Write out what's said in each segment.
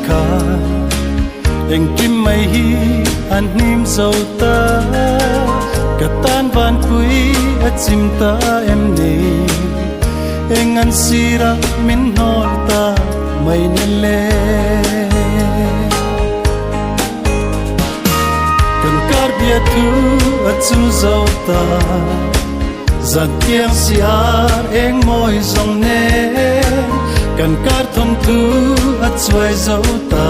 kha anh kim mây hi anh nim dâu ta cả tan van quý chim ta em nề anh ăn sira min nol ta mây nele cần cát bia thu chu dâu ta giặt tiếng xiar anh môi dòng nè cần cát thon thu chuai dâu ta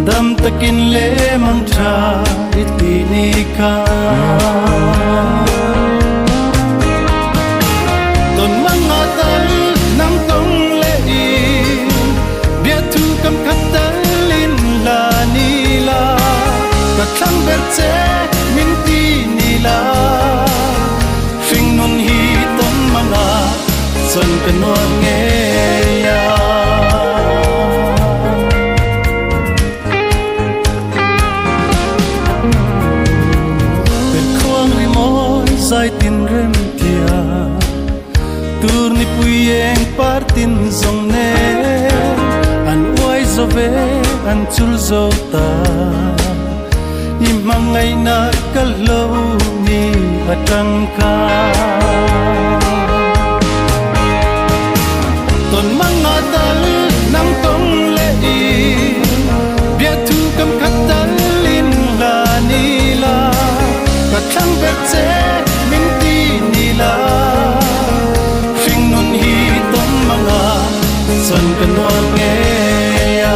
dam takin le mang tha itini ka ton manga tal nang tong le i bia thu kam khat lin la ni la ka thang ber che min ti ni la phing non hi ton manga son kan non nge ya sai tin rem kia tur ni puyeng partin zong ne an oi zo ve an chul zo ta imang ngai na kalo ni atang ka ton manga dal nang tong le i bia thu kam khat dal lin la ni la ka thang bet che phing non hi tom manga son kan wan nge ya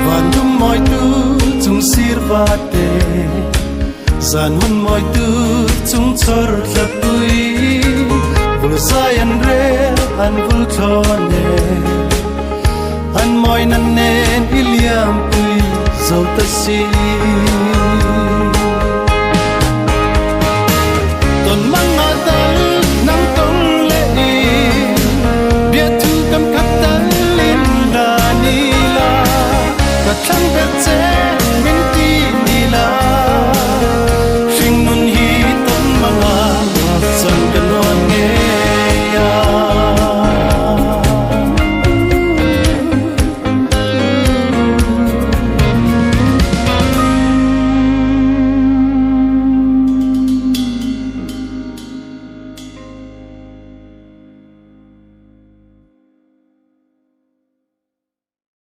van dum moi tu chung sir va te san hun moi tu chung chor la pui vul sai an re an vul thone an moi nan nen iliam pui zo ta si